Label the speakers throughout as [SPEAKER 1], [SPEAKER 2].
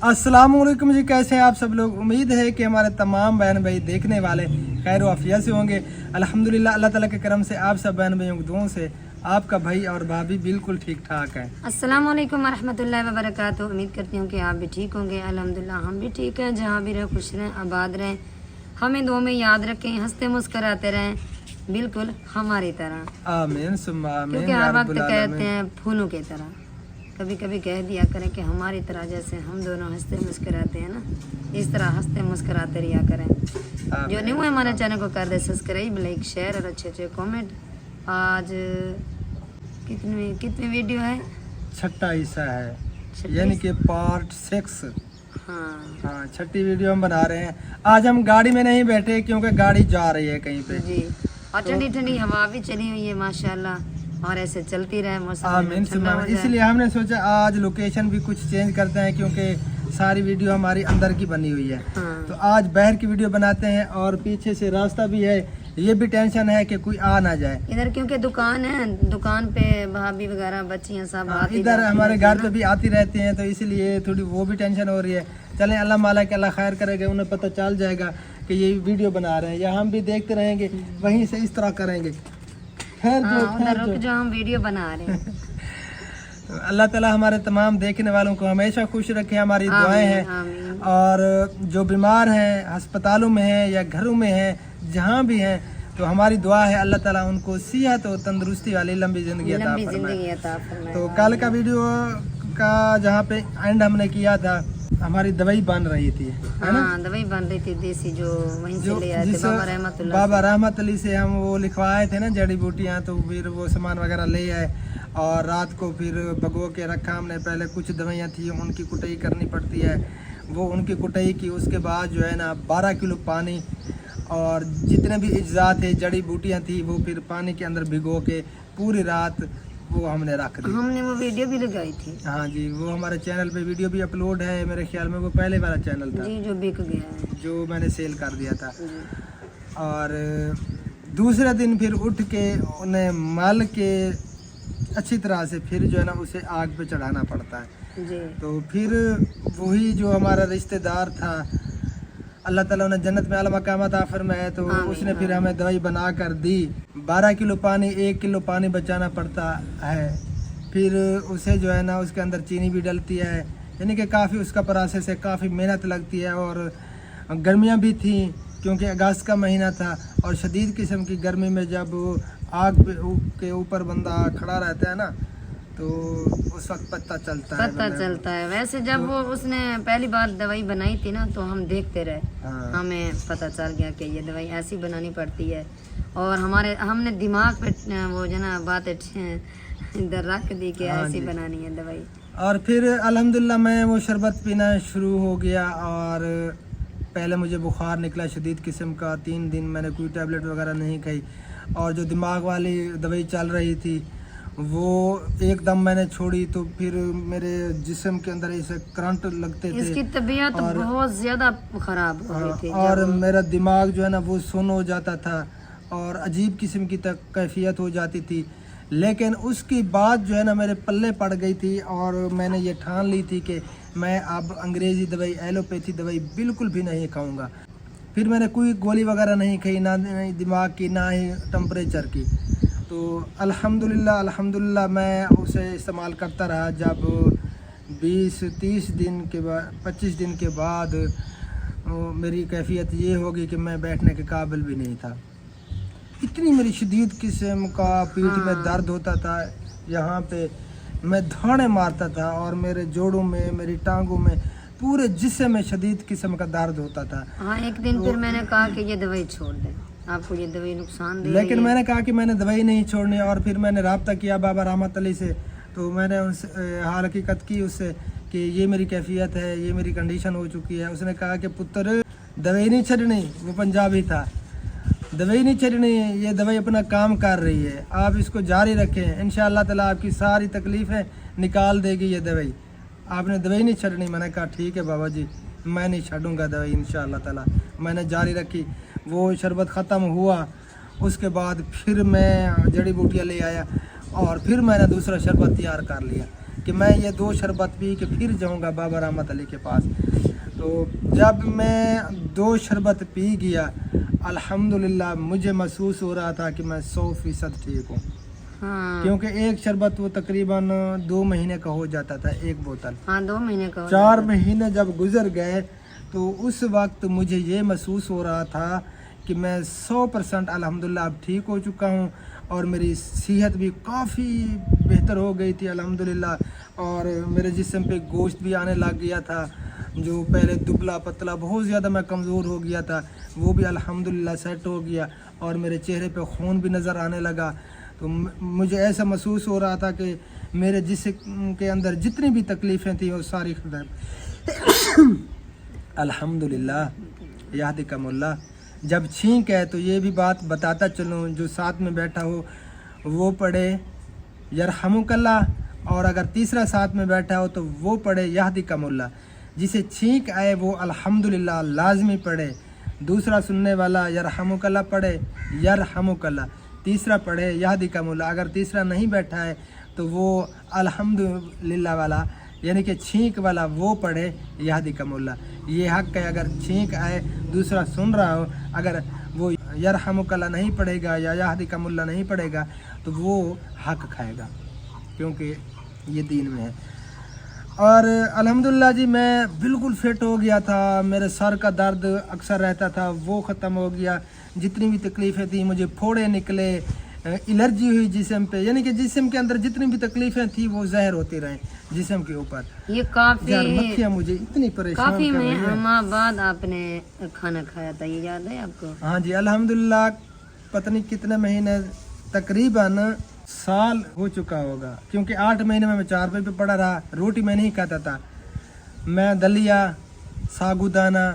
[SPEAKER 1] अस्सलाम वालेकुम जी, कैसे हैं आप सब लोग। उम्मीद है कि हमारे तमाम बहन भाई देखने वाले खैर आफियत से होंगे। अल्हम्दुलिल्लाह अल्लाह ताला के करम से आप सब बहन भाइयों की दुआओं से आपका भाई और भाभी बिल्कुल ठीक ठाक है।
[SPEAKER 2] अस्सलाम वालेकुम वरहमतुल्लाहि वबरकातुहू। उम्मीद करती हूँ कि आप भी ठीक होंगे। अल्हम्दुलिल्लाह हम भी ठीक हैं। जहाँ भी रहें खुश रहें, आबाद रहें, हमें दुआ में याद रखें, हंसते मुस्कराते रहें, बिल्कुल हमारी तरह।
[SPEAKER 1] आमीन सुम्मा आमीन
[SPEAKER 2] क्योंकि
[SPEAKER 1] या
[SPEAKER 2] हर वक्त
[SPEAKER 1] रब्बुल
[SPEAKER 2] कहते
[SPEAKER 1] आलमीन।
[SPEAKER 2] हैं फूलों की तरह, कभी कभी कह दिया करें कि हमारी तरह, जैसे हम दोनों हंसते मुस्कराते हैं ना, इस तरह हंसते मुस्कराते रिया करें। जो न्यू है हमारे चैनल को कर दे सब्सक्राइब, लाइक, शेयर और अच्छे अच्छे कमेंट। आज कितनी वीडियो है?
[SPEAKER 1] छठा हिस्सा है,
[SPEAKER 2] छठी?
[SPEAKER 1] यानी कि पार्ट 6।
[SPEAKER 2] हाँ
[SPEAKER 1] छठी वीडियो हम बना रहे हैं। आज हम गाड़ी में नहीं बैठे क्योंकि गाड़ी जा रही है कहीं पे
[SPEAKER 2] जी, और ठंडी ठंडी हवा भी चली हुई है माशाल्लाह, और ऐसे चलती रहे मौसम
[SPEAKER 1] आमीन
[SPEAKER 2] ठंडा हो जाए।
[SPEAKER 1] इसलिए हमने सोचा आज लोकेशन भी कुछ चेंज करते हैं क्योंकि सारी वीडियो हमारी अंदर की बनी हुई है।
[SPEAKER 2] हाँ।
[SPEAKER 1] तो आज बाहर की वीडियो बनाते हैं और पीछे से रास्ता भी है, ये भी टेंशन है कि कोई आ ना जाए।
[SPEAKER 2] इधर क्योंकि दुकान है, दुकान पे भाभी वगैरह बच्चियां सब आती
[SPEAKER 1] इधर
[SPEAKER 2] जाती
[SPEAKER 1] हमारे
[SPEAKER 2] रहती है
[SPEAKER 1] घर पे भी आती रहती हैं, तो इसलिए थोड़ी वो भी टेंशन हो रही है। चलें अल्लाह माला के अल्लाह खैर करेगा, उन्हें पता चल जाएगा कि ये वीडियो बना रहे हैं, या हम भी देखते रहेंगे वहीं से इस तरह करेंगे। खैर
[SPEAKER 2] ना।
[SPEAKER 1] जो
[SPEAKER 2] हाँ, उधर
[SPEAKER 1] खैर
[SPEAKER 2] रुक
[SPEAKER 1] जो
[SPEAKER 2] जाओ, हम वीडियो बना रहे हैं।
[SPEAKER 1] तो अल्लाह ताला हमारे तमाम देखने वालों को हमेशा खुश रखे, हमारी दुआएं हैं।
[SPEAKER 2] आमीन।
[SPEAKER 1] और जो बीमार हैं, अस्पतालों में हैं या घरों में हैं, जहाँ भी हैं, तो हमारी दुआ है अल्लाह ताला उनको सेहत और तंदुरुस्ती वाली लंबी ज़िंदगी अता
[SPEAKER 2] लंबी
[SPEAKER 1] फरमाए।
[SPEAKER 2] जिंदगी अता फरमाए।
[SPEAKER 1] तो कल का वीडियो का जहाँ पे एंड हमने किया था, हमारी दवाई बन रही थी, है ना,
[SPEAKER 2] हाँ, दवाई बन रही थी देसी, जो वहीं से
[SPEAKER 1] जो
[SPEAKER 2] ले आए थे
[SPEAKER 1] जिस
[SPEAKER 2] बाबा रहमतुल्लाह
[SPEAKER 1] बाबा रहमत अली से हम वो लिखवाए थे ना जड़ी बूटियाँ, तो फिर वो सामान वगैरह ले आए और रात को फिर भगो के रखा हमने। पहले कुछ दवाइयाँ थी उनकी कुटाई करनी पड़ती है, वो उनकी कुटाई की। उसके बाद जो है ना 12 किलो पानी और जितने भी अज्जा थे, जड़ी बूटियाँ थी, वो फिर पानी के अंदर भिगो के पूरी रात वो हमने रख दी।
[SPEAKER 2] हमने वो वीडियो भी लगाई थी।
[SPEAKER 1] हाँ जी, वो हमारे चैनल पे वीडियो भी अपलोड है, मेरे ख्याल में वो पहले वाला चैनल था
[SPEAKER 2] जी, जो बिक गया है
[SPEAKER 1] जो मैंने सेल कर दिया था।
[SPEAKER 2] जी।
[SPEAKER 1] और दूसरे दिन फिर उठ के उन्हें मल के अच्छी तरह से फिर जो है ना उसे आग पे चढ़ाना पड़ता है।
[SPEAKER 2] जी।
[SPEAKER 1] तो फिर वही जो हमारा रिश्तेदार था, अल्लाह ताला उन्हें जन्नत में आला मकाम अता फरमाए, तो
[SPEAKER 2] आमीन,
[SPEAKER 1] उसने फिर हमें दवाई बना कर दी। 12 किलो पानी, 1 किलो पानी बचाना पड़ता है। फिर उसे जो है ना उसके अंदर चीनी भी डलती है, यानी कि काफ़ी उसका प्रोसेस है, काफ़ी मेहनत लगती है। और गर्मियाँ भी थी क्योंकि अगस्त का महीना था, और शदीद किस्म की गर्मी में जब आग के ऊपर बंदा खड़ा रहता है ना, तो उस वक्त पता चलता है।
[SPEAKER 2] वैसे जब वो उसने पहली बार दवाई बनाई थी ना, तो हम देखते रहे।
[SPEAKER 1] हाँ।
[SPEAKER 2] हमें पता चल गया कि ये दवाई ऐसी बनानी पड़ती है, और हमने दिमाग पे वो जो ना बात इधर रख दी कि
[SPEAKER 1] हाँ
[SPEAKER 2] ऐसी
[SPEAKER 1] जी।
[SPEAKER 2] बनानी है दवाई।
[SPEAKER 1] और फिर अल्हम्दुलिल्लाह मैं वो शरबत पीना शुरू हो गया। और पहले मुझे बुखार निकला शदीद किस्म का, 3 दिन मैंने कोई टैबलेट वगैरह नहीं खाई। और जो दिमाग वाली दवाई चल रही थी वो एकदम मैंने छोड़ी, तो फिर मेरे जिस्म के अंदर ऐसे करंट लगते थे।
[SPEAKER 2] इसकी तबीयत
[SPEAKER 1] और
[SPEAKER 2] बहुत ज्यादा खराब हो गई थी।
[SPEAKER 1] और
[SPEAKER 2] जब
[SPEAKER 1] मेरा दिमाग जो है ना वो सुन्न हो जाता था और अजीब किस्म की कैफियत हो जाती थी। लेकिन उसकी बात जो है ना मेरे पल्ले पड़ गई थी, और मैंने ये ठान ली थी कि मैं अब अंग्रेज़ी दवाई, एलोपैथी दवाई बिल्कुल भी नहीं खाऊंगा। फिर मैंने कोई गोली वगैरह नहीं खाई, ना दिमाग की ना ही टेम्परेचर की। तो अल्हम्दुलिल्लाह मैं उसे इस्तेमाल करता रहा। जब 20-30 दिन के बाद, 25 दिन के बाद मेरी कैफियत ये होगी कि मैं बैठने के काबिल भी नहीं था। इतनी मेरी शदीद किस्म का पीठ में दर्द होता था, यहाँ पे मैं धाड़े मारता था, और मेरे जोड़ों में, मेरी टांगों में, पूरे जिस्म में शदीद किस्म का दर्द होता था।
[SPEAKER 2] हाँ, एक दिन फिर मैंने कहा कि ये दवाई छोड़ दें, आपको ये दवाई नुकसान दे
[SPEAKER 1] लेकिन
[SPEAKER 2] रही है।
[SPEAKER 1] मैंने कहा कि मैंने दवाई नहीं छोड़नी। और फिर मैंने रब्ता किया बाबा रहमत अली से, तो मैंने उनसे हाल हकीकत की उससे कि ये मेरी कैफियत है, ये मेरी कंडीशन हो चुकी है। उसने कहा कि पुत्र दवाई नहीं छड़नी, वो पंजाबी था, दवाई नहीं छड़नी, ये दवाई अपना काम कर रही है, आप इसको जारी रखें, इंशाअल्लाह ताला आपकी सारी तकलीफ़ें निकाल देगी ये दवाई, आपने दवाई नहीं छड़नी। मैंने कहा ठीक है बाबा जी, मैं नहीं छूँगा दवाई इंशाअल्लाह ताला। मैंने जारी रखी। वो शरबत ख़त्म हुआ, उसके बाद फिर मैं जड़ी बूटियाँ ले आया और फिर मैंने दूसरा शरबत तैयार कर लिया। कि मैं ये 2 शरबत पी के फिर जाऊंगा बाबा रहमत अली के पास। तो जब मैं 2 शरबत पी गया, अल्हम्दुलिल्लाह मुझे महसूस हो रहा था कि मैं 100% ठीक हूँ।
[SPEAKER 2] हाँ
[SPEAKER 1] क्योंकि एक शरबत वो तकरीबन 2 महीने का हो जाता था, एक बोतल।
[SPEAKER 2] हाँ 2 महीने का हो
[SPEAKER 1] 4
[SPEAKER 2] जाता
[SPEAKER 1] महीने जब गुजर गए तो उस वक्त मुझे ये महसूस हो रहा था कि मैं 100% अल्हम्दुलिल्लाह अब ठीक हो चुका हूँ और मेरी सेहत भी काफ़ी बेहतर हो गई थी अल्हम्दुलिल्लाह। और मेरे जिस्म पे गोश्त भी आने लग गया था, जो पहले दुबला पतला बहुत ज़्यादा मैं कमज़ोर हो गया था, वो भी अल्हम्दुलिल्लाह सेट हो गया और मेरे चेहरे पे खून भी नज़र आने लगा। तो मुझे ऐसा महसूस हो रहा था कि मेरे जिस्म के अंदर जितनी भी तकलीफ़ें थी वो सारी खत्म। अल्हम्दुलिल्लाह यादिकमुल्लाह। जब छींक है तो ये भी बात बताता चलूँ, जो साथ में बैठा हो वो पढ़े यरहमुकल्लाह, और अगर तीसरा साथ में बैठा हो तो वो पढ़े यादिकमुल्लाह। जिसे छींक आए वो अल्हम्दुलिल्लाह लाजमी पढ़े, दूसरा सुनने वाला यरहमुकल्लाह पढ़े यरहमुकल्लाह, तीसरा पढ़े यादिकमुल्लाह। अगर तीसरा नहीं बैठा है तो वो अल्हम्दुलिल्लाह वाला यानी कि छींक वाला वो पढ़े यादिकमुल्लाह। ये हक है, अगर छींक आए दूसरा सुन रहा हो, अगर वो यरहमुकल्लाह नहीं पढ़ेगा या यादिकमुल्लाह नहीं पढ़ेगा तो वो हक खाएगा, क्योंकि ये दीन में है। और अल्हम्दुलिल्लाह जी मैं बिल्कुल फिट हो गया था, मेरे सर का दर्द अक्सर रहता था वो ख़त्म हो गया, जितनी भी तकलीफ़ें थी, मुझे फोड़े निकले, एलर्जी हुई जिस्म पे, यानी कि जिस्म के अंदर जितनी भी तकलीफ़ें थी वो जहर होती रहे जिस्म के ऊपर।
[SPEAKER 2] ये काफी
[SPEAKER 1] मक्खियाँ मुझे इतनी परेशान
[SPEAKER 2] काफी
[SPEAKER 1] कर रही हैं।
[SPEAKER 2] माह बाद आपने खाना खाया था, ये याद है आपको?
[SPEAKER 1] हाँ जी अल्हम्दुलिल्लाह, पता नहीं कितने महीने, तकरीबन साल हो चुका होगा, क्योंकि 8 महीने में मैं 4 पे पड़ा रहा। रोटी मैं नहीं खाता था, मैं दलिया, सागुदाना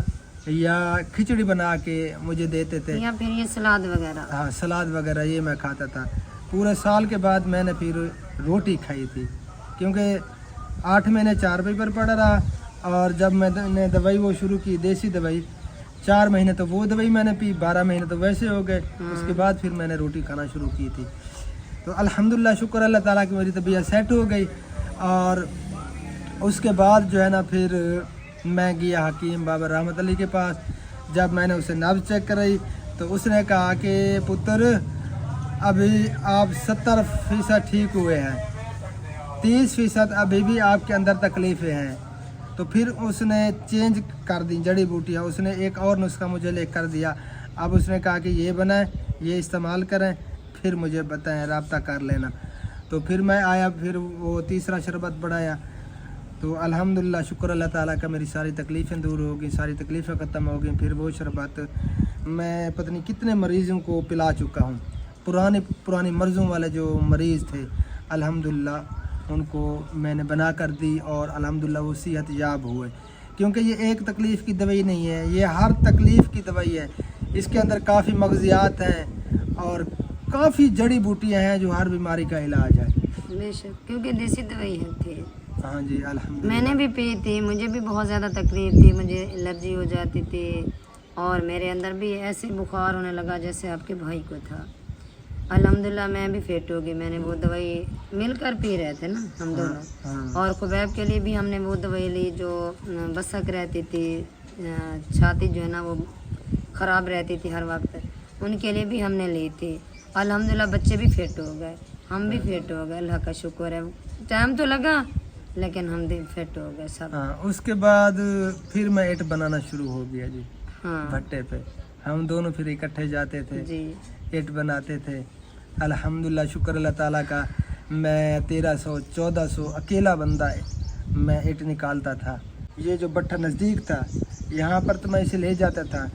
[SPEAKER 1] या खिचड़ी बना के मुझे देते थे,
[SPEAKER 2] या फिर ये सलाद वगैरह।
[SPEAKER 1] हाँ सलाद वगैरह ये मैं खाता था। पूरे साल के बाद मैंने फिर रोटी खाई थी, क्योंकि 8 महीने 4 पे पर पड़ा रहा। और जब मैंने दवाई वो शुरू की, देसी दवाई, 4 महीने तो वो दवाई मैंने पी, 12 महीने तो वैसे हो गए। उसके बाद फिर मैंने रोटी खाना शुरू की थी। तो अल्हम्दुलिल्लाह शुक्र अल्लाह ताला की मेरी तबीयत सेट हो गई। और उसके बाद जो है ना फिर मैं गया हकीम बाबा रहमत अली के पास। जब मैंने उसे नब्ज़ चेक कराई तो उसने कहा कि पुत्र अभी आप 70% ठीक हुए हैं, 30% अभी भी आपके अंदर तकलीफ़ें हैं। तो फिर उसने चेंज कर दी जड़ी बूटियाँ, उसने एक और नुस्खा मुझे ले कर दिया। अब उसने कहा कि ये बनाएं, ये इस्तेमाल करें, फिर मुझे बताएं, रब्ता कर लेना। तो फिर मैं आया, फिर वो तीसरा शरबत बढ़ाया। तो अल्हम्दुलिल्लाह शुक्र अल्लाह ताला का, मेरी सारी तकलीफ़ें दूर हो गई, सारी तकलीफ़ें ख़त्म हो गई। फिर वो शरबत मैं पता नहीं कितने मरीज़ों को पिला चुका हूँ। पुरानी मर्ज़ों वाले जो मरीज़ थे अल्हम्दुलिल्लाह उनको मैंने बना कर दी और अल्हम्दुलिल्लाह वो सेहत याब हुए। क्योंकि ये एक तकलीफ़ की दवाई नहीं है, ये हर तकलीफ़ की दवाई है। इसके अंदर काफ़ी मग़ज़ियात हैं और काफ़ी जड़ी बूटियाँ हैं जो हर बीमारी का इलाज है।
[SPEAKER 2] बेशक, क्योंकि देसी दवाई है थी।
[SPEAKER 1] हाँ जी अल्हम्दुलिल्लाह।
[SPEAKER 2] मैंने भी पी थी, मुझे भी बहुत ज़्यादा तकलीफ़ थी, मुझे एलर्जी हो जाती थी और मेरे अंदर भी ऐसे बुखार होने लगा जैसे आपके भाई को था। अल्हम्दुलिल्लाह मैं भी फिट हो गई। मैंने वो दवाई मिलकर पी रहे थे ना हम दोनों।
[SPEAKER 1] हाँ।
[SPEAKER 2] और खुबैब के लिए भी हमने वो दवाई ली जो बसक रहती थी, छाती जो है ना वो ख़राब रहती थी हर वक्त, उनके लिए भी हमने ली थी। अल्हम्दुलिल्लाह बच्चे भी फिट हो गए, हम भी फिट हो गए, अल्लाह का शुक्र है। टाइम तो लगा लेकिन हम भी फिट हो गए सब।
[SPEAKER 1] हाँ उसके बाद फिर मैं ईंट बनाना शुरू हो गया जी।
[SPEAKER 2] हाँ
[SPEAKER 1] भट्टे पे हम दोनों फिर इकट्ठे जाते थे,
[SPEAKER 2] जी।
[SPEAKER 1] ईंट बनाते थे। अल्हम्दुलिल्लाह शुक्र अल्लाह ताला का, मैं 1300-1400 अकेला बंदा है, मैं ईंट निकालता था। ये जो भट्टा नज़दीक था यहाँ पर तो मैं इसे ले जाता था।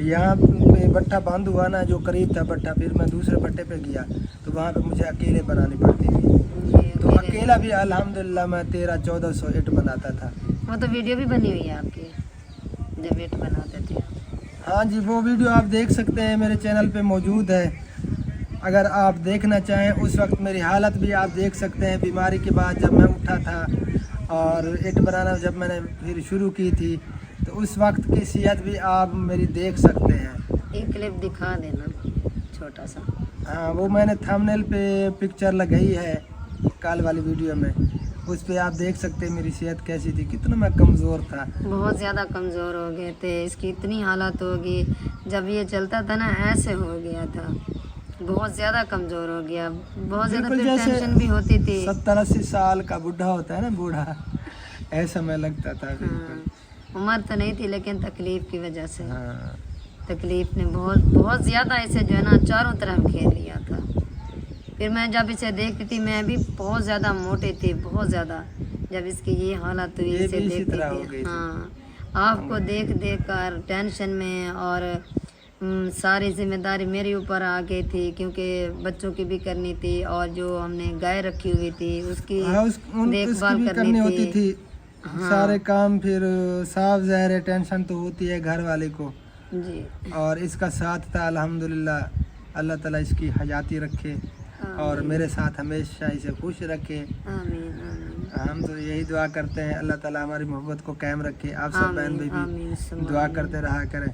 [SPEAKER 1] यहाँ पे भट्टा बंद हुआ ना, जो करीब था भट्टा, फिर मैं दूसरे भट्टे पे गया तो वहाँ पे मुझे अकेले बनानी पड़ती थी। तो अकेला भी अल्हम्दुलिल्लाह मैं 1300-1400 ईंट बनाता था।
[SPEAKER 2] वो तो वीडियो भी बनी हुई है आपकी जब ईंट बनाते थे।
[SPEAKER 1] हाँ जी वो वीडियो आप देख सकते हैं, मेरे चैनल पे मौजूद है। अगर आप देखना चाहें उस वक्त मेरी हालत भी आप देख सकते हैं। बीमारी के बाद जब मैं उठा था और ईंट बनाना जब मैंने फिर शुरू की थी तो उस वक्त की सेहत भी आप मेरी देख सकते हैं।
[SPEAKER 2] एक क्लिप दिखा देना छोटा सा।
[SPEAKER 1] हाँ वो मैंने थंबनेल पे पिक्चर लगाई है कल वाली वीडियो में, उस पे आप देख सकते हैं मेरी सेहत कैसी थी, कितना मैं कमज़ोर था।
[SPEAKER 2] बहुत ज़्यादा कमज़ोर हो गए थे, इसकी इतनी हालत होगी, जब ये चलता था ना ऐसे हो गया था, बहुत ज़्यादा कमज़ोर हो गया, बहुत ज़्यादा
[SPEAKER 1] बिल्कुल
[SPEAKER 2] फिर
[SPEAKER 1] जैसे
[SPEAKER 2] टेंशन भी होती थी।
[SPEAKER 1] 70-80 साल का बूढ़ा होता है ना, बूढ़ा, ऐसा मैं लगता था
[SPEAKER 2] हाँ,
[SPEAKER 1] बिल्कुल।
[SPEAKER 2] उम्र तो नहीं थी लेकिन तकलीफ़ की वजह से,
[SPEAKER 1] हाँ
[SPEAKER 2] तकलीफ़ ने बहुत बहुत ज़्यादा इसे जो है ना चारों तरफ घेर लिया था। फिर मैं जब इसे देखती थी, मैं भी बहुत ज़्यादा मोटी थी, बहुत ज़्यादा। जब इसकी ये हालत हुई,
[SPEAKER 1] ये
[SPEAKER 2] इसे
[SPEAKER 1] भी इसी
[SPEAKER 2] देखती
[SPEAKER 1] तरह हो गई
[SPEAKER 2] थी,
[SPEAKER 1] थी।
[SPEAKER 2] हाँ, आपको देख देख कर टेंशन में, और सारी जिम्मेदारी मेरे ऊपर आ गई थी, क्योंकि बच्चों की भी करनी थी, और जो हमने गाय रखी हुई थी उसकी
[SPEAKER 1] हाँ उसकी
[SPEAKER 2] देखभाल
[SPEAKER 1] भी
[SPEAKER 2] करनी
[SPEAKER 1] करनी होती
[SPEAKER 2] थी।
[SPEAKER 1] थी।
[SPEAKER 2] हाँ
[SPEAKER 1] सारे काम फिर साफ ज़ाहिर है टेंशन तो होती है घर वाले को,
[SPEAKER 2] जी,
[SPEAKER 1] और इसका साथ था अल्हम्दुलिल्लाह। अल्लाह ताला इसकी हयाती रखे और
[SPEAKER 2] आमीन
[SPEAKER 1] मेरे साथ हमेशा इसे खुश रखे।
[SPEAKER 2] आमीन आमीन
[SPEAKER 1] हम तो यही दुआ करते हैं अल्लाह ताला हमारी मोहब्बत को कायम रखे। आप सब बहन
[SPEAKER 2] आमीन
[SPEAKER 1] भाई
[SPEAKER 2] आमीन
[SPEAKER 1] भी
[SPEAKER 2] सुम्मा
[SPEAKER 1] दुआ
[SPEAKER 2] आमीन।
[SPEAKER 1] करते रहा करें।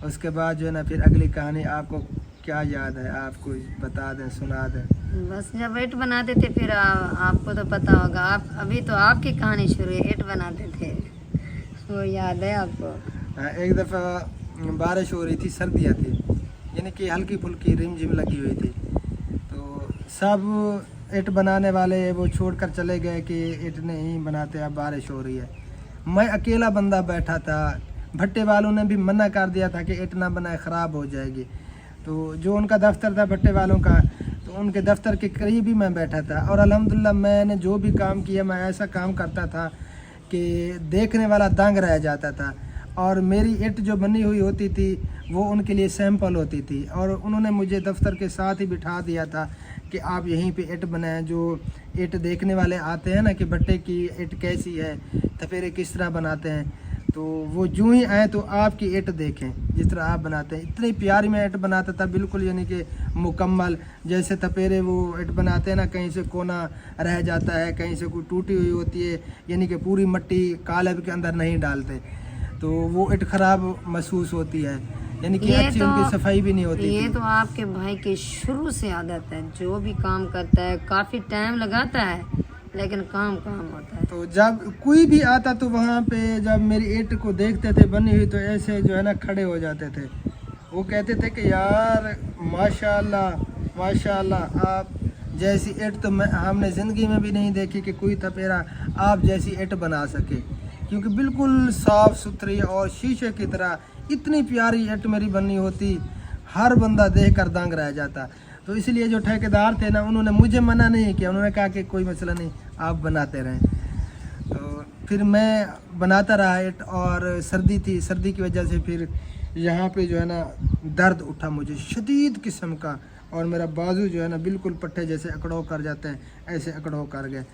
[SPEAKER 1] उसके बाद जो है ना फिर अगली कहानी आपको क्या याद है, आपको बता दें, सुना दें।
[SPEAKER 2] बस जब वेट बनाते थे फिर आपको तो पता होगा, आप अभी तो आपकी कहानी शुरू है, एट बनाते थे, वो याद है आपको?
[SPEAKER 1] एक दफ़ा बारिश हो रही थी, सर्दियाँ थी, यानी कि हल्की फुल्की रिमझिम लगी हुई थी। तो सब ईंट बनाने वाले वो छोड़कर चले गए कि ईंट नहीं बनाते, अब बारिश हो रही है। मैं अकेला बंदा बैठा था। भट्टे वालों ने भी मना कर दिया था कि ईंट ना बनाए, ख़राब हो जाएगी। तो जो उनका दफ्तर था भट्टे वालों का, तो उनके दफ्तर के करीब ही मैं बैठा था। और अल्हम्दुलिल्लाह मैंने जो भी काम किया, मैं ऐसा काम करता था कि देखने वाला दंग रह जाता था। और मेरी ईंट जो बनी हुई होती थी वो उनके लिए सैंपल होती थी, और उन्होंने मुझे दफ्तर के साथ ही बिठा दिया था कि आप यहीं पे ईंट बनाएं। जो ईंट देखने वाले आते हैं ना कि भट्टे की ईंट कैसी है, तपेरे किस तरह बनाते हैं, तो वो यूं ही आए तो आपकी ईंट देखें जिस तरह आप बनाते हैं। इतनी प्यारी मैं ईंट बनाता था, बिल्कुल यानी कि मुकम्मल। जैसे तपेरे वो ईंट बनाते हैं ना, कहीं से कोना रह जाता है, कहीं से कोई टूटी हुई होती है, यानी कि पूरी मिट्टी कालब के अंदर नहीं डालते, तो वो ईंट ख़राब महसूस होती है, यानी कि अच्छी उनकी सफाई भी नहीं होती
[SPEAKER 2] ये
[SPEAKER 1] थी।
[SPEAKER 2] तो आपके भाई की शुरू से आदत है, जो भी काम करता है काफ़ी टाइम लगाता है लेकिन काम होता है।
[SPEAKER 1] तो जब कोई भी आता तो वहाँ पे जब मेरी ईंट को देखते थे बनी हुई, तो ऐसे जो है ना खड़े हो जाते थे। वो कहते थे कि यार माशाल्लाह माशाल्लाह, आप जैसी ईंट तो हमने ज़िंदगी में भी नहीं देखी कि कोई तपेरा आप जैसी ईंट बना सके, क्योंकि बिल्कुल साफ़ सुथरी और शीशे की तरह इतनी प्यारी ईंट मेरी बनी होती, हर बंदा देख कर दंग रह जाता। तो इसलिए जो ठेकेदार थे ना, उन्होंने मुझे मना नहीं किया, उन्होंने कहा कि कोई मसला नहीं, आप बनाते रहें। तो फिर मैं बनाता रहा ईंट, और सर्दी थी, सर्दी की वजह से फिर यहाँ पे जो है ना दर्द उठा मुझे शदीद किस्म का, और मेरा बाजू जो है ना बिल्कुल पट्टे जैसे अकड़ो कर जाते हैं, ऐसे अकड़ो कर गए।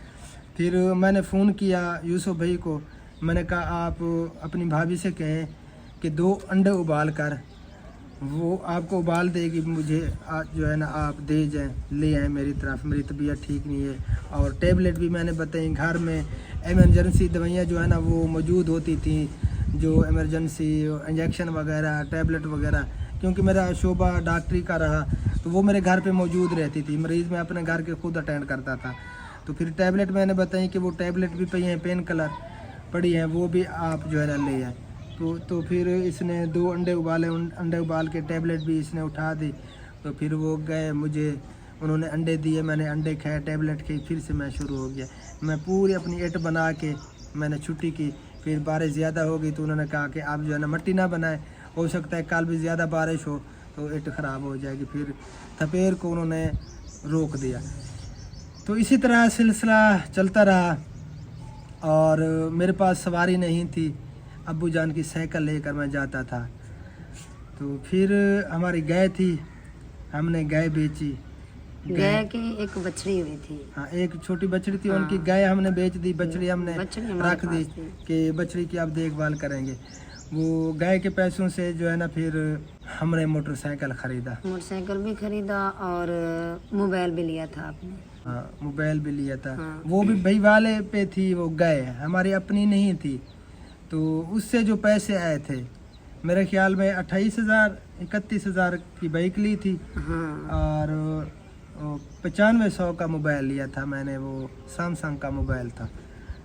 [SPEAKER 1] फिर मैंने फ़ोन किया यूसुफ भाई को, मैंने कहा आप अपनी भाभी से कहें कि 2 अंडे उबाल कर वो आपको उबाल देगी, मुझे जो है ना आप दे जाएं, ले आएँ मेरी तरफ, मेरी तबीयत ठीक नहीं है। और टेबलेट भी मैंने बताई, घर में एमरजेंसी दवाइयाँ जो है ना वो मौजूद होती थी, जो एमरजेंसी इंजेक्शन वगैरह, टेबलेट वगैरह, क्योंकि मेरा शोबा डॉक्टरी का रहा तो वो मेरे घर पे मौजूद रहती थी। मरीज़ मैं अपने घर के खुद अटेंड करता था। तो फिर टेबलेट मैंने बताई कि वो टेबलेट भी पई हैं, पेन किलर पड़ी हैं, वो भी आप जो है ना ले आए। तो फिर इसने 2 अंडे उबाले, उन अंडे उबाल के टेबलेट भी इसने उठा दी। तो फिर वो गए, मुझे उन्होंने अंडे दिए, मैंने अंडे खाए, टेबलेट खाई, फिर से मैं शुरू हो गया। मैं पूरी अपनी ईंट बना के मैंने छुट्टी की। फिर बारिश ज़्यादा हो गई तो उन्होंने कहा कि आप जो है ना मिट्टी ना बनाए, हो सकता है कल भी ज़्यादा बारिश हो तो ईंट ख़राब हो जाएगी। फिर तपेर को उन्होंने रोक दिया। तो इसी तरह सिलसिला चलता रहा, और मेरे पास सवारी नहीं थी, अब्बू जान की साइकिल लेकर मैं जाता था। तो फिर हमारी गाय थी, हमने गाय बेची।
[SPEAKER 2] गाय की एक बछड़ी हुई थी,
[SPEAKER 1] हाँ एक छोटी बछड़ी थी,
[SPEAKER 2] हाँ।
[SPEAKER 1] उनकी गाय हमने बेच दी, बछड़ी हमने
[SPEAKER 2] बछड़ी हमारे
[SPEAKER 1] रख दी
[SPEAKER 2] पास थी।
[SPEAKER 1] कि बछड़ी की आप देखभाल करेंगे। वो गाय के पैसों से जो है ना फिर हमने मोटरसाइकिल ख़रीदा।
[SPEAKER 2] मोटरसाइकिल भी खरीदा और मोबाइल भी लिया था आपने।
[SPEAKER 1] हाँ मोबाइल भी लिया था।
[SPEAKER 2] हाँ।
[SPEAKER 1] वो भी भाई वाले पे थी, वो गाय हमारी अपनी नहीं थी। तो उससे जो पैसे आए थे, मेरे ख्याल में 28,000 31,000 की बाइक ली थी,
[SPEAKER 2] हाँ
[SPEAKER 1] और 9500 का मोबाइल लिया था मैंने, वो सैमसंग का मोबाइल था।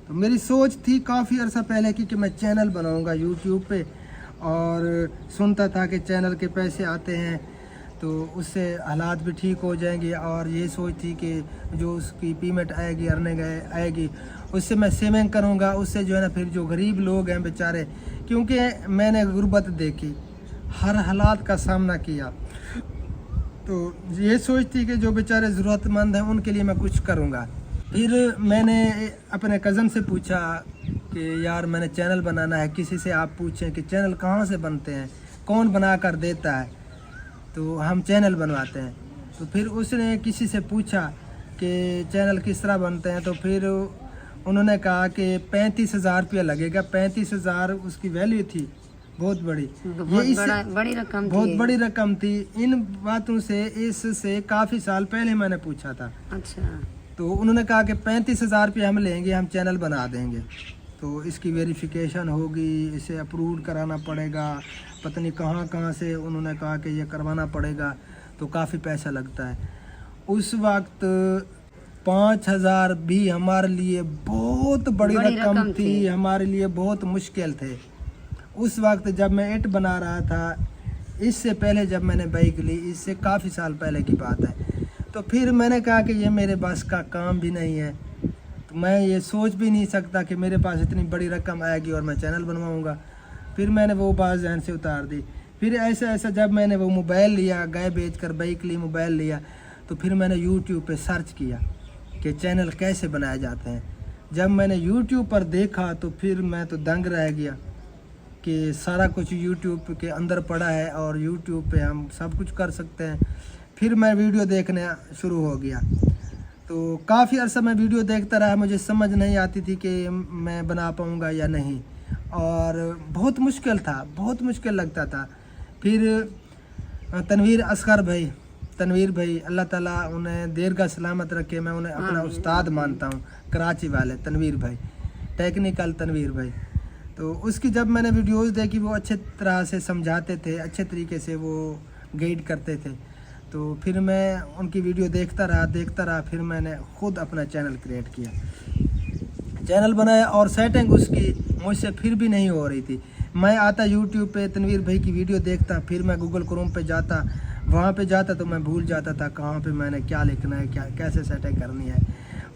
[SPEAKER 1] तो मेरी सोच थी काफ़ी अर्सा पहले की कि मैं चैनल बनाऊंगा यूट्यूब पे, और सुनता था कि चैनल के पैसे आते हैं तो उससे हालात भी ठीक हो जाएंगे, और ये सोच थी कि जो उसकी पेमेंट आएगी, अर्निंग आएगी, उससे मैं सेविंग करूंगा, उससे जो है ना फिर जो गरीब लोग हैं बेचारे, क्योंकि मैंने गुर्बत देखी, हर हालात का सामना किया, तो ये सोच थी कि जो बेचारे ज़रूरतमंद हैं उनके लिए मैं कुछ करूंगा। फिर मैंने अपने कज़न से पूछा कि यार मैंने चैनल बनाना है, किसी से आप पूछें कि चैनल कहाँ से बनते हैं, कौन बना कर देता है, तो हम चैनल बनवाते हैं। तो फिर उसने किसी से पूछा कि चैनल किस तरह बनते हैं, तो फिर उन्होंने कहा कि 35,000 रुपया लगेगा। 35,000 उसकी वैल्यू थी, बहुत बड़ी,
[SPEAKER 2] बड़ी रकम,
[SPEAKER 1] बहुत बड़ी रकम थी। इन बातों से, इससे काफ़ी साल पहले मैंने पूछा था।
[SPEAKER 2] अच्छा।
[SPEAKER 1] तो उन्होंने कहा कि 35,000 रुपये हम लेंगे, हम चैनल बना देंगे, तो इसकी वेरिफिकेशन होगी, इसे अप्रूव कराना पड़ेगा, पता नहीं कहाँ से उन्होंने कहा कि ये करवाना पड़ेगा, तो काफ़ी पैसा लगता है। उस वक्त 5,000 भी हमारे लिए बहुत बड़ी रकम थी, हमारे लिए बहुत मुश्किल थे। उस वक्त जब मैं 8 बना रहा था, इससे पहले जब मैंने बाइक ली, इससे काफ़ी साल पहले की बात है, तो फिर मैंने कहा कि ये मेरे बस का काम भी नहीं है, तो मैं ये सोच भी नहीं सकता कि मेरे पास इतनी बड़ी रकम आएगी और मैं चैनल बनवाऊंगा। फिर मैंने वो बात जहन से उतार दी। फिर ऐसा जब मैंने वो मोबाइल लिया, गाय बेच कर बाइक ली, मोबाइल लिया, तो फिर मैंने यूट्यूब पे सर्च किया कि चैनल कैसे बनाए जाते हैं। जब मैंने यूट्यूब पर देखा तो फिर मैं तो दंग रह गया कि सारा कुछ यूट्यूब के अंदर पड़ा है और यूट्यूब पे हम सब कुछ कर सकते हैं। फिर मैं वीडियो देखना शुरू हो गया, तो काफ़ी अर्सा मैं वीडियो देखता रहा, मुझे समझ नहीं आती थी कि मैं बना पाऊँगा या नहीं, और बहुत मुश्किल था, बहुत मुश्किल लगता था। फिर तनवीर भाई अल्लाह ताला उन्हें दीर्घ सलामत रखे, मैं उन्हें अपना उस्ताद मानता हूँ, कराची वाले तनवीर भाई, टेक्निकल तनवीर भाई। तो उसकी जब मैंने वीडियोस देखी, वो अच्छे तरह से समझाते थे, अच्छे तरीके से वो गाइड करते थे, तो फिर मैं उनकी वीडियो देखता रहा। फिर मैंने ख़ुद अपना चैनल क्रिएट किया, चैनल बनाया, और सेटिंग उसकी मुझसे फिर भी नहीं हो रही थी। मैं आता यूट्यूब पे तनवीर भाई की वीडियो देखता, फिर मैं गूगल क्रोम पे जाता, वहाँ पे जाता तो मैं भूल जाता था कहाँ पे मैंने क्या लिखना है, क्या कैसे सेटिंग करनी है।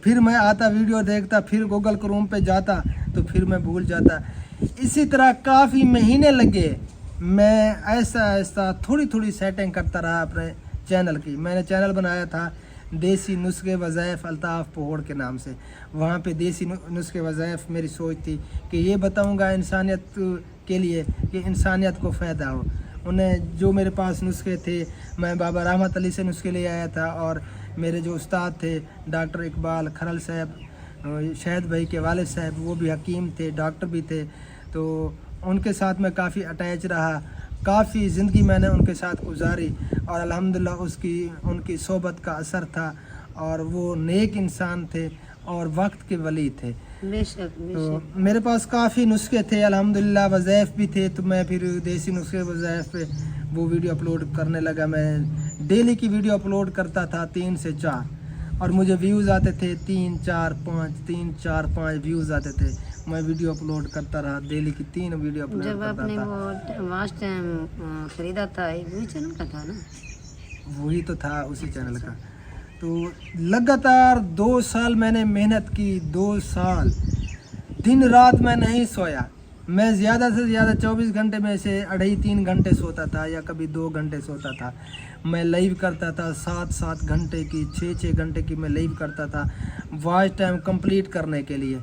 [SPEAKER 1] फिर मैं आता वीडियो देखता, फिर गूगल क्रोम पे जाता तो फिर मैं भूल जाता। इसी तरह काफ़ी महीने लगे, मैं ऐसा थोड़ी सेटिंग करता रहा अपने चैनल की। मैंने चैनल बनाया था देसी नुस्खे वज़ाइफ अल्ताफ़ पोहड़ के नाम से। वहाँ पे देसी नुस्खे वज़ाइफ मेरी सोच थी कि ये बताऊँगा इंसानियत के लिए कि इंसानियत को फ़ायदा हो। उन्हें जो मेरे पास नुस्खे थे, मैं बाबा रहमत अली से नुस्खे ले आया था, और मेरे जो उस्ताद थे डॉक्टर इकबाल खरल साहब, शहद भाई के वालिद साहब, वो भी हकीम थे, डॉक्टर भी थे, तो उनके साथ मैं काफ़ी अटैच रहा, काफ़ी ज़िंदगी मैंने उनके साथ गुजारी, और अल्हम्दुलिल्लाह उनकी सोबत का असर था, और वो नेक इंसान थे और वक्त के वली थे।
[SPEAKER 2] बेशक।
[SPEAKER 1] तो मेरे पास काफ़ी नुस्खे थे अल्हम्दुलिल्लाह, वज़ाइफ भी थे, तो मैं फिर देसी नुस्खे वज़ाइफ पे वो वीडियो अपलोड करने लगा। मैं डेली की वीडियो अपलोड करता था 3 से 4, और मुझे व्यूज़ आते थे 3, 4, 5 व्यूज़ आते थे। मैं वीडियो अपलोड करता रहा, डेली की 3 वीडियो अपलोड करता था।
[SPEAKER 2] जब आपने वो लास्ट टाइम खरीदा था, वही चैनल का था ना?
[SPEAKER 1] वही तो था, उसी चैनल का। तो लगातार 2 साल मैंने मेहनत की, 2 साल दिन रात मैं नहीं सोया। मैं ज़्यादा से ज़्यादा 24 घंटे में से 2.5-3 घंटे सोता था, या कभी 2 घंटे सोता था। मैं लाइव करता था 7-7 घंटे की, 6-6 घंटे की मैं लाइव करता था वॉच टाइम कंप्लीट करने के लिए।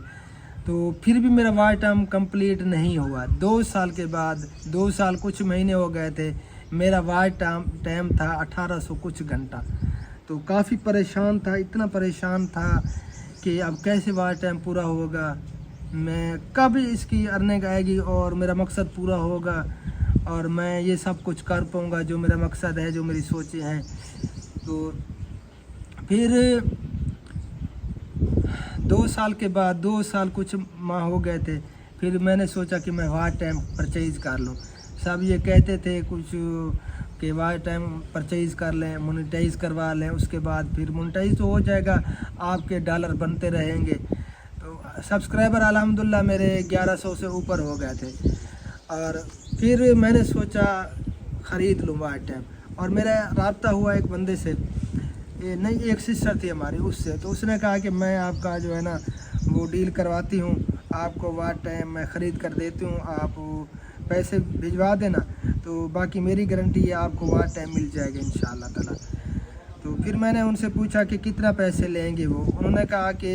[SPEAKER 1] तो फिर भी मेरा वॉच टाइम कंप्लीट नहीं हुआ। 2 साल के बाद, 2 साल कुछ महीने हो गए थे, मेरा वॉच टाइम था 1800 कुछ घंटा। तो काफ़ी परेशान था, इतना परेशान था कि अब कैसे वॉच टाइम पूरा होगा, मैं कब इसकी अर्निंग आएगी और मेरा मकसद पूरा होगा, और मैं ये सब कुछ कर पाऊँगा जो मेरा मकसद है, जो मेरी सोचें हैं। तो फिर 2 साल के बाद, 2 साल कुछ माह हो गए थे, फिर मैंने सोचा कि मैं वॉच टाइम परचेज़ कर लूँ। सब ये कहते थे कुछ کہ वाच टाइम परचेज़ कर लें, मोनेटाइज करवा लें, उसके बाद फिर मोनेटाइज तो हो जाएगा, आपके डॉलर बनते रहेंगे। तो सब्सक्राइबर अल्हम्दुलिल्लाह मेरे 1100 से ऊपर हो गए थे। और फिर मैंने सोचा ख़रीद लूँ वाच टाइम, और मेरा रब्ता हुआ एक बंदे से, ये नहीं एक सिस्टर थी हमारी, उससे। तो उसने कहा कि मैं आपका जो है ना वो डील करवाती हूँ, आपको वाच टाइम मैं ख़रीद कर देती हूँ, आप पैसे भिजवा देना, तो बाकी मेरी गारंटी है आपको वाच टाइम मिल जाएगा इंशाअल्लाह ताला। तो फिर मैंने उनसे पूछा कि कितना पैसे लेंगे वो। उन्होंने कहा कि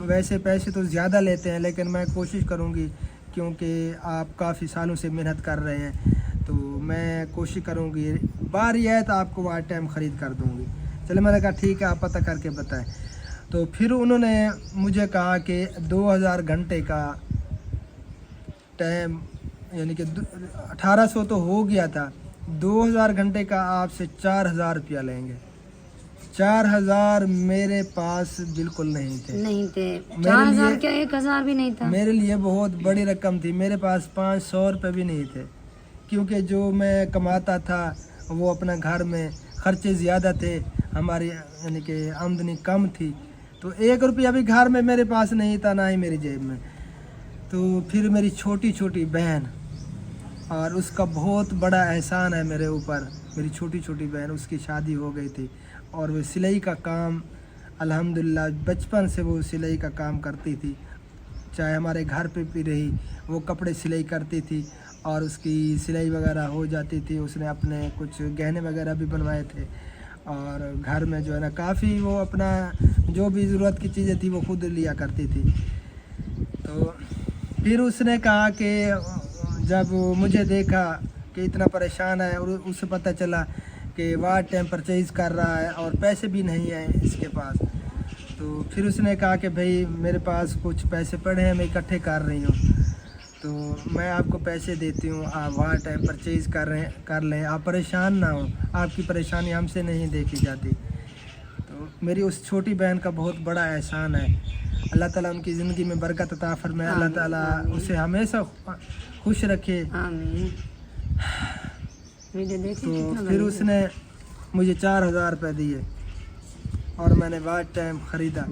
[SPEAKER 1] वैसे पैसे तो ज़्यादा लेते हैं, लेकिन मैं कोशिश करूँगी, क्योंकि आप काफ़ी सालों से मेहनत कर रहे हैं, तो मैं कोशिश करूँगी, बारी आए तो आपको वाच टाइम ख़रीद कर दूँगी। चलो मैंने कहा ठीक है, आप पता करके बताएं। तो फिर उन्होंने मुझे कहा कि 2000 घंटे का टाइम, यानी कि 1800 तो हो गया था, 2000 घंटे का आपसे 4000 रुपया लेंगे। 4000 मेरे पास बिल्कुल नहीं थे।
[SPEAKER 2] नहीं थे,
[SPEAKER 1] मेरे
[SPEAKER 2] 4000
[SPEAKER 1] लिए-
[SPEAKER 2] क्या 1000 भी नहीं था।
[SPEAKER 1] मेरे लिए बहुत बड़ी रकम थी। मेरे पास 500 रुपये भी नहीं थे, क्योंकि जो मैं कमाता था वो अपना घर में खर्चे ज़्यादा थे, हमारी यानी कि आमदनी कम थी, तो 1 रुपया भी घर में मेरे पास नहीं था, ना ही मेरी जेब में। तो फिर मेरी छोटी छोटी बहन, और उसका बहुत बड़ा एहसान है मेरे ऊपर, मेरी छोटी छोटी बहन, उसकी शादी हो गई थी, और वो सिलाई का काम अल्हम्दुलिल्लाह बचपन से वो सिलाई का काम करती थी, चाहे हमारे घर पे भी रही, वो कपड़े सिलाई करती थी, और उसकी सिलाई वगैरह हो जाती थी। उसने अपने कुछ गहने वगैरह भी बनवाए थे, और घर में जो है ना काफ़ी वो अपना जो भी ज़रूरत की चीज़ें थी वो खुद लिया करती थी। तो फिर उसने कहा कि जब मुझे देखा कि इतना परेशान है, और उसे पता चला कि वाच टाइम परचेज़ कर रहा है और पैसे भी नहीं हैं इसके पास, तो फिर उसने कहा कि भाई मेरे पास कुछ पैसे पड़े हैं, मैं इकट्ठे कर रही हूँ, तो मैं आपको पैसे देती हूँ, आप वाच टाइम परचेज़ कर लें, आप परेशान ना हो, आपकी परेशानी हमसे नहीं देखी जाती। तो मेरी उस छोटी बहन का बहुत बड़ा एहसान है। अल्लाह ताला उनकी ज़िंदगी में बरकत अता फरमाए, अल्लाह ताला उसे हमेशा खुश रखे।
[SPEAKER 2] आमीन। वीडियो देखिए
[SPEAKER 1] तो
[SPEAKER 2] कितना
[SPEAKER 1] फिर
[SPEAKER 2] बढ़िया।
[SPEAKER 1] उसने मुझे 4000 रुपये दिए, और मैंने वाच टाइम ख़रीदा।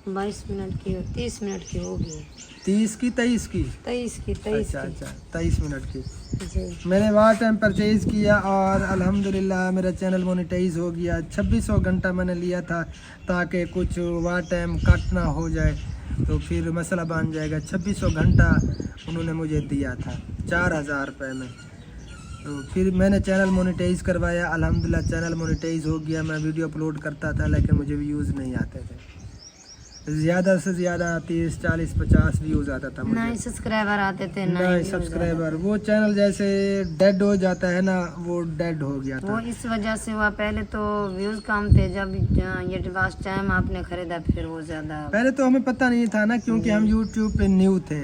[SPEAKER 2] 22 मिनट की, 30 मिनट की होगी,
[SPEAKER 1] 30 की 23 की
[SPEAKER 2] 23 की, 23
[SPEAKER 1] अच्छा 23 मिनट की
[SPEAKER 2] की जी।
[SPEAKER 1] मैंने वाच टाइम परचेज़ किया, और अल्हम्दुलिल्लाह मेरा चैनल मोनेटाइज हो गया। 2600 घंटा मैंने लिया था, ताकि कुछ वाच टाइम कट ना हो जाए, तो फिर मसला बन जाएगा। 2600 घंटा उन्होंने मुझे दिया था 4000 रुपये में। तो फिर मैंने चैनल मोनेटाइज करवाया, अल्हम्दुलिल्लाह चैनल मोनेटाइज हो गया। मैं वीडियो अपलोड करता था, लेकिन मुझे व्यूज़ नहीं आते थे, ज़्यादा से ज़्यादा 30 40 50 व्यूज़ आता था मुझे,
[SPEAKER 2] नहीं सब्सक्राइबर आते थे,
[SPEAKER 1] नहीं
[SPEAKER 2] नहीं
[SPEAKER 1] सब्सक्राइबर। वो चैनल जैसे डेड हो जाता है ना, वो डेड हो गया
[SPEAKER 2] वो
[SPEAKER 1] था।
[SPEAKER 2] इस वजह से हुआ। पहले तो व्यूज कम थे, जब ये वाच टाइम आपने खरीदा फिर वो ज्यादा।
[SPEAKER 1] पहले तो हमें पता नहीं था ना, क्योंकि हम यूट्यूब पे न्यू थे,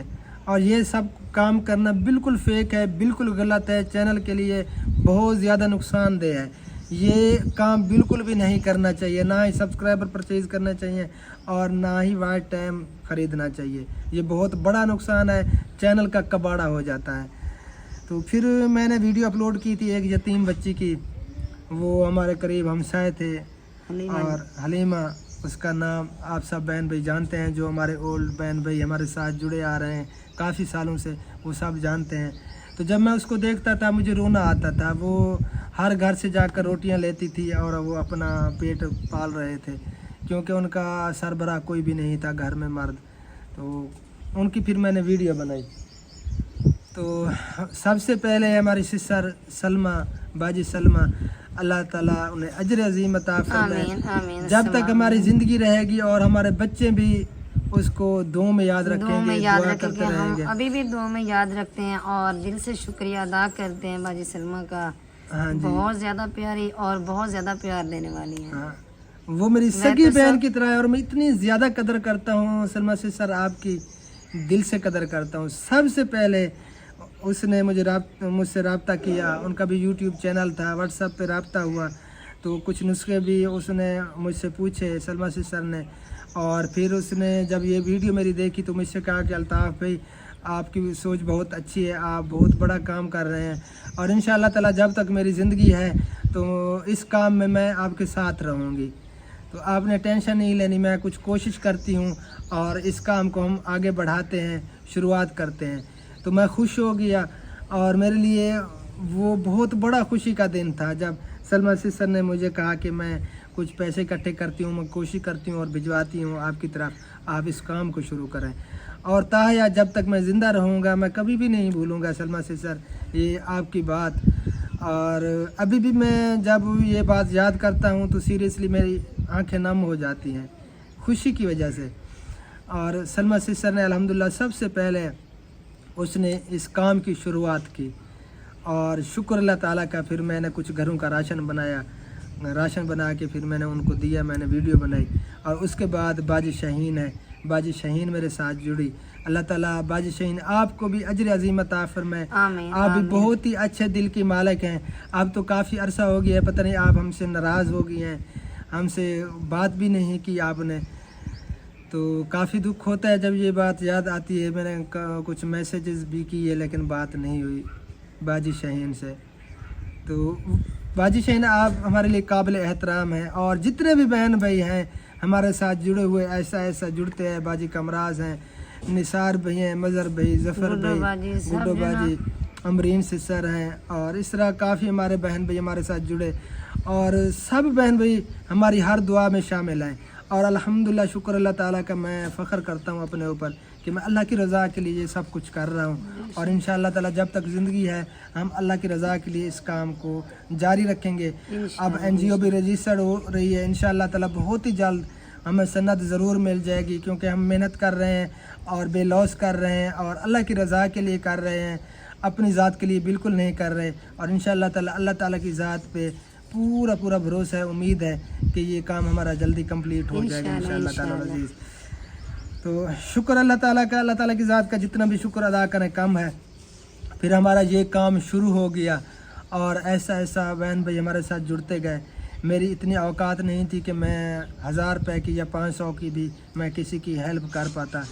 [SPEAKER 1] और ये सब काम करना बिल्कुल फेक है, बिल्कुल गलत है, चैनल के लिए बहुत ज़्यादा नुकसानदेह है। ये काम बिल्कुल भी नहीं करना चाहिए, ना ही सब्सक्राइबर परचेज़ करना चाहिए, और ना ही वाच टाइम ख़रीदना चाहिए। ये बहुत बड़ा नुकसान है, चैनल का कबाड़ा हो जाता है। तो फिर मैंने वीडियो अपलोड की थी एक यतीम बच्ची की, वो हमारे करीब हमसाए थे, और हलीमा उसका नाम आप सब बहन भाई जानते हैं, जो हमारे ओल्ड बहन भाई हमारे साथ जुड़े आ रहे हैं काफ़ी सालों से, वो सब जानते हैं। तो जब मैं उसको देखता था मुझे रोना आता था। वो हर घर से जाकर रोटियां लेती थी, और वो अपना पेट पाल रहे थे, क्योंकि उनका सरबराह कोई भी नहीं था घर में मर्द। तो उनकी फिर मैंने वीडियो बनाई। तो सबसे पहले हमारी सिस्टर सलमा, बाजी सलमा, अल्लाह ताला उन्हें अजर अजीम अता फरमाए।
[SPEAKER 2] आमीन आमीन।
[SPEAKER 1] जब तक हमारी ज़िंदगी रहेगी, और हमारे बच्चे भी उसको दुआ में याद
[SPEAKER 2] दुआ में
[SPEAKER 1] रखेंगे,
[SPEAKER 2] याद
[SPEAKER 1] दुआ
[SPEAKER 2] रखेंगे,
[SPEAKER 1] करते
[SPEAKER 2] हम
[SPEAKER 1] रहेंगे।
[SPEAKER 2] अभी भी दुआ में याद रखते हैं, और दिल से शुक्रिया अदा करते हैं बाजी सलमा का।
[SPEAKER 1] हाँ जी,
[SPEAKER 2] बहुत ज्यादा प्यारी और बहुत ज्यादा प्यार देने वाली है।
[SPEAKER 1] हाँ, वो मेरी सगी बहन की तरह है, और मैं इतनी ज़्यादा कदर करता हूँ सलमा सिस्टर, आपकी दिल से कदर करता हूँ। सबसे पहले उसने मुझसे रब्ता किया, उनका भी यूट्यूब चैनल था, व्हाट्सएप पे रब्ता हुआ, तो कुछ नुस्खे भी उसने मुझसे पूछे सलमा सिस्टर ने। और फिर उसने जब ये वीडियो मेरी देखी तो मुझसे कहा कि अल्ताफ़ भाई آپ کی سوچ بہت اچھی ہے, آپ بہت بڑا کام کر رہے ہیں, اور انشاءاللہ تعالی جب تک میری زندگی ہے تو اس کام میں آپ کے ساتھ رہوں گی. تو آپ نے ٹینشن نہیں لینی, میں کچھ کوشش کرتی ہوں اور اس کام کو ہم آگے بڑھاتے ہیں, شروعات کرتے ہیں. تو میں خوش ہو گیا, اور میرے لیے وہ بہت بڑا خوشی کا دن تھا جب سلمیٰ سسٹر نے مجھے کہا کہ میں کچھ پیسے اکٹھے کرتی ہوں, میں کوشش کرتی ہوں اور بھجواتی ہوں آپ کی طرف, آپ اس کام کو شروع کریں. اور تاحیات جب تک میں زندہ رہوں گا میں کبھی بھی نہیں بھولوں گا سلمیٰ سسٹر یہ آپ کی بات. اور ابھی بھی میں جب یہ بات یاد کرتا ہوں تو سیریسلی میری آنکھیں نم ہو جاتی ہیں خوشی کی وجہ سے. اور سلمیٰ سسٹر نے الحمدللہ سب سے پہلے اس نے اس کام کی شروعات کی, اور شکر اللہ تعالیٰ کا. پھر میں نے کچھ گھروں کا راشن بنا کے پھر میں نے ان کو دیا, میں نے ویڈیو بنائی. اور اس کے بعد باجی شاہین ہے, باجی شاہین میرے ساتھ جڑی. اللہ تعالیٰ باجی شاہین آپ کو بھی اجر عظیم عطا فرمائے. آپ بھی بہت ہی اچھے دل کی مالک ہیں. اب تو کافی عرصہ ہو گیا ہے, پتہ نہیں آپ ہم سے ناراض ہو گئی ہیں, ہم سے بات بھی نہیں کی آپ نے. تو کافی دکھ ہوتا ہے جب یہ بات یاد آتی ہے. میں نے کچھ میسیجز بھی کیے لیکن بات نہیں ہوئی باجی شاہین سے. تو باجی شاہین آپ ہمارے لیے قابل احترام ہیں, اور جتنے بھی بہن بھائی ہیں ہمارے ساتھ جڑے ہوئے ایسا جڑتے ہیں. باجی کمراز ہیں, نثار بھائی ہیں, مظہر بھائی, ظفر بھائی, گڈو باجی, امرین سسر ہیں, اور اس طرح کافی ہمارے بہن بھائی ہمارے ساتھ جڑے, اور سب بہن بھائی ہماری ہر دعا میں شامل ہیں. اور الحمدللہ شکر اللہ تعالیٰ کا, میں فخر کرتا ہوں اپنے اوپر کہ میں اللہ کی رضا کے لیے یہ سب کچھ کر رہا ہوں. اور انشاءاللہ تعالیٰ جب تک زندگی ہے ہم اللہ کی رضا کے لیے اس کام کو جاری رکھیں گے. اب NGO بھی رجسٹرڈ ہو رہی ہے, انشاءاللہ تعالیٰ بہت ہی جلد ہمیں سند ضرور مل جائے گی, کیونکہ ہم محنت کر رہے ہیں اور بے لوث کر رہے ہیں, اور اللہ کی رضا کے لیے کر رہے ہیں, اپنی ذات کے لیے بالکل نہیں کر رہے. اور انشاءاللہ تعالیٰ اللہ تعالیٰ کی ذات پہ پورا بھروسہ ہے, امید ہے کہ یہ کام ہمارا جلدی کمپلیٹ ہو جائے گا انشاءاللہ تعالیٰ عزیز. تو شکر اللہ تعالیٰ کا, اللہ تعالیٰ کی ذات کا جتنا بھی شکر ادا کریں کم ہے. پھر ہمارا یہ کام شروع ہو گیا, اور ایسا بہن بھائی ہمارے ساتھ جڑتے گئے. میری اتنی اوقات نہیں تھی کہ میں 1000 روپے کی یا 500 کی بھی میں کسی کی ہیلپ کر پاتا,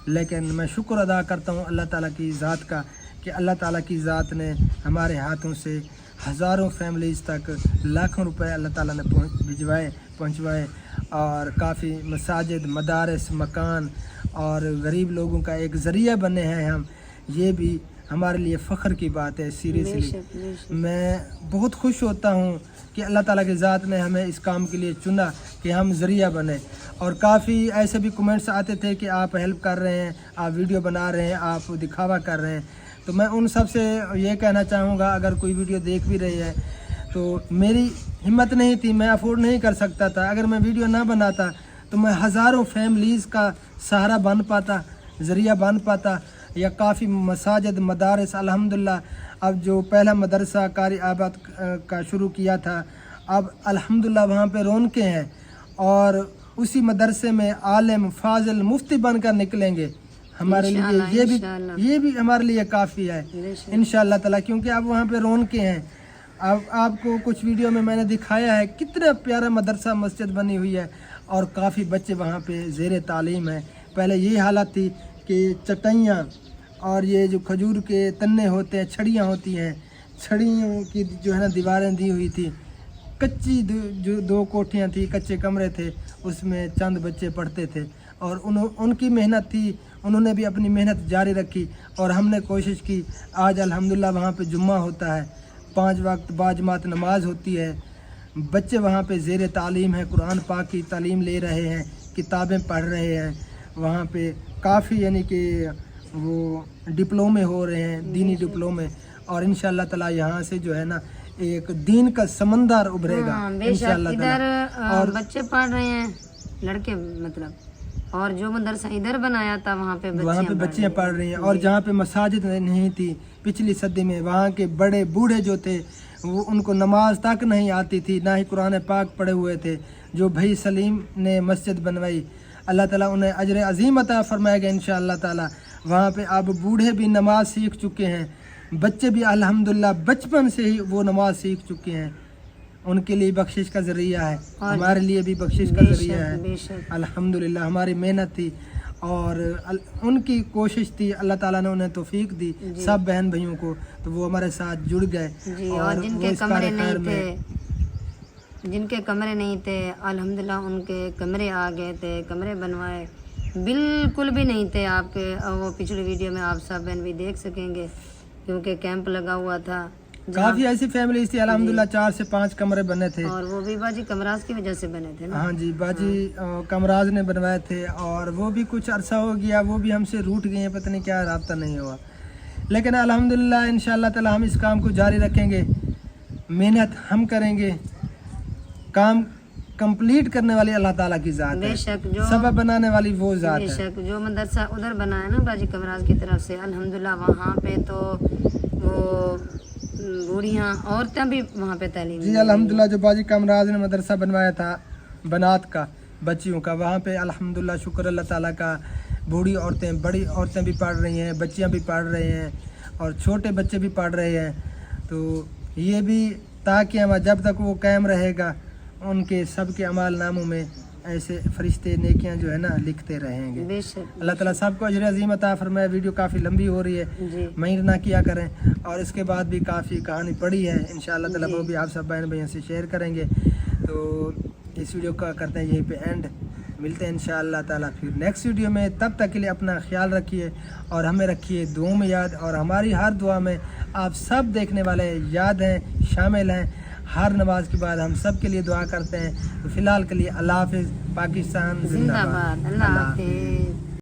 [SPEAKER 1] لیکن میں شکر ادا کرتا ہوں اللہ تعالیٰ کی ذات کا کہ اللہ تعالیٰ کی ذات نے ہمارے ہاتھوں سے ہزاروں فیملیز تک لاکھوں روپے اللہ تعالیٰ نے پہنچوائے, اور کافی مساجد, مدارس, مکان اور غریب لوگوں کا ایک ذریعہ بنے ہیں ہم. یہ بھی ہمارے لیے فخر کی بات ہے. سیریسلی میں بہت خوش ہوتا ہوں کہ اللہ تعالیٰ کی ذات نے ہمیں اس کام کے لیے چنا کہ ہم ذریعہ بنے. اور کافی ایسے بھی کمنٹس آتے تھے کہ آپ ہیلپ کر رہے ہیں, آپ ویڈیو بنا رہے ہیں, آپ دکھاوا کر رہے ہیں. تو میں ان سب سے یہ کہنا چاہوں گا, اگر کوئی ویڈیو دیکھ بھی رہی ہے تو میری ہمت نہیں تھی, میں افورڈ نہیں کر سکتا تھا. اگر میں ویڈیو نہ بناتا تو میں ہزاروں فیملیز کا سہارا بن پاتا, ذریعہ بن پاتا, یا کافی مساجد, مدارس. الحمدللہ اب جو پہلا مدرسہ قاری آباد کا شروع کیا تھا, اب الحمدللہ وہاں پہ رونقیں ہیں, اور اسی مدرسے میں عالم, فاضل, مفتی بن کر نکلیں گے. ہمارے لیے یہ بھی ہمارے لیے کافی ہے انشاءاللہ تعالیٰ, کیونکہ اب وہاں پہ رونقیں ہیں. اب آپ کو کچھ ویڈیو میں نے دکھایا ہے کتنا پیارا مدرسہ, مسجد بنی ہوئی ہے, اور کافی بچے وہاں پہ زیر تعلیم ہیں. پہلے یہ حالت تھی کہ چٹائیاں اور یہ جو کھجور کے تنے ہوتے ہیں, چھڑیاں ہوتی ہیں, چھڑیوں کی جو ہے نا دیواریں دی ہوئی تھی, کچی جو 2 کوٹھیاں تھیں, کچے کمرے تھے, اس میں چند بچے پڑھتے تھے. اور ان کی محنت تھی, انہوں نے بھی اپنی محنت جاری رکھی, اور ہم نے کوشش کی. آج الحمدللہ وہاں پہ جمعہ ہوتا ہے, 5 وقت باجماعت نماز ہوتی ہے, بچے وہاں پہ زیر تعلیم ہیں, قرآن پاک کی تعلیم لے رہے ہیں, کتابیں پڑھ رہے ہیں. وہاں پہ کافی یعنی کہ وہ ڈپلومے ہو رہے ہیں, دینی ڈپلومے, اور انشاءاللہ تعالیٰ یہاں سے جو ہے نا ایک دین کا سمندر ابھرے گا انشاءاللہ تعالیٰ.
[SPEAKER 2] اور بچے پڑھ رہے ہیں, لڑکے مطلب, اور جو مدرسہ ادھر بنایا تھا وہاں پہ
[SPEAKER 1] بچیاں پڑھ رہی ہیں. اور جہاں پہ مساجد نہیں تھی پچھلی صدی میں, وہاں کے بڑے بوڑھے جو تھے وہ ان کو نماز تک نہیں آتی تھی, نہ ہی قرآن پاک پڑھے ہوئے تھے. جو بھائی سلیم نے مسجد بنوائی, اللہ تعالیٰ انہیں اجر عظیم عطا فرمائے گا انشاءاللہ تعالیٰ. وہاں پہ اب بوڑھے بھی نماز سیکھ چکے ہیں, بچے بھی الحمدللہ بچپن سے ہی وہ نماز سیکھ چکے ہیں. ان کے لیے بخشش کا ذریعہ ہے, ہمارے لیے بھی بخشش کا ذریعہ ہے الحمدللہ. ہماری محنت تھی, اور ان کی کوشش تھی, اللہ تعالیٰ نے انہیں توفیق دی سب بہن بھائیوں کو, تو وہ ہمارے ساتھ جڑ گئے.
[SPEAKER 2] جی, اور جن کے کمرے نہیں تھے الحمدللہ ان کے کمرے آ گئے تھے, کمرے بنوائے. بالکل بھی نہیں تھے آپ کے, وہ پچھلی ویڈیو میں آپ سب بہن بھی دیکھ سکیں گے کیونکہ کیمپ لگا ہوا تھا.
[SPEAKER 1] کافی ایسی فیملیز تھی الحمدللہ, 4 سے 5 کمرے بنے تھے,
[SPEAKER 2] اور وہ بھی باجی کمراز کی وجہ سے بنے تھے نا.
[SPEAKER 1] ہاں جی, باجی کمراز نے بنوائے تھے, اور وہ بھی کچھ عرصہ ہو گیا, وہ بھی ہم سے روٹ گئے ہیں, پتہ نہیں کیا رابطہ نہیں ہوا. لیکن الحمدللہ انشاءاللہ تعالی ہم اس کام کو جاری رکھیں گے, محنت ہم کریں گے, کام کمپلیٹ کرنے والی اللہ تعالیٰ کی ذات ہے,
[SPEAKER 2] بے شک جو
[SPEAKER 1] سبب بنانے والی وہ ذات
[SPEAKER 2] بے
[SPEAKER 1] ہے.
[SPEAKER 2] شک جو مدرسہ ادھر بنا ہے نا باجی کمراز کی طرف سے, الحمدللہ وہاں پہ تو وہ بوڑھیاں عورتیں بھی وہاں پہ تعلیم
[SPEAKER 1] جی الحمدللہ. جو باجی کمراز نے مدرسہ بنوایا تھا بنات کا, بچیوں کا, وہاں پہ الحمدللہ شکر اللہ تعالیٰ کا, بوڑھی عورتیں بڑی عورتیں بھی پڑھ رہی ہیں, بچیاں بھی پڑھ رہے ہیں, اور چھوٹے بچے بھی پڑھ رہے ہیں. تو یہ بھی تاکہ ہم جب تک وہ قائم رہے گا ان کے سب کے اعمال ناموں میں ایسے فرشتے نیکیاں جو ہے نا لکھتے رہیں گے.
[SPEAKER 2] بے شک
[SPEAKER 1] اللہ تعالیٰ سب کو اجر عظیم عطا فرمائے. ویڈیو کافی لمبی ہو رہی ہے,
[SPEAKER 2] جی
[SPEAKER 1] مہر نہ کیا کریں, اور اس کے بعد بھی کافی کہانی پڑی ہے انشاءاللہ تعالیٰ, وہ بھی آپ سب بہن بھائیوں سے شیئر کریں گے. تو اس ویڈیو کا کرتے ہیں یہیں پہ اینڈ, ملتے ہیں انشاءاللہ تعالیٰ پھر نیکسٹ ویڈیو میں. تب تک کے لیے اپنا خیال رکھیے اور ہمیں رکھیے دعاؤں میں یاد, اور ہماری ہر دعا میں آپ سب دیکھنے والے یاد ہیں, شامل ہیں. ہر نماز کے بعد ہم سب کے لیے دعا کرتے ہیں. تو فی الحال کے لیے اللہ حافظ. پاکستان زندہ باد.
[SPEAKER 2] اللہ حافظ.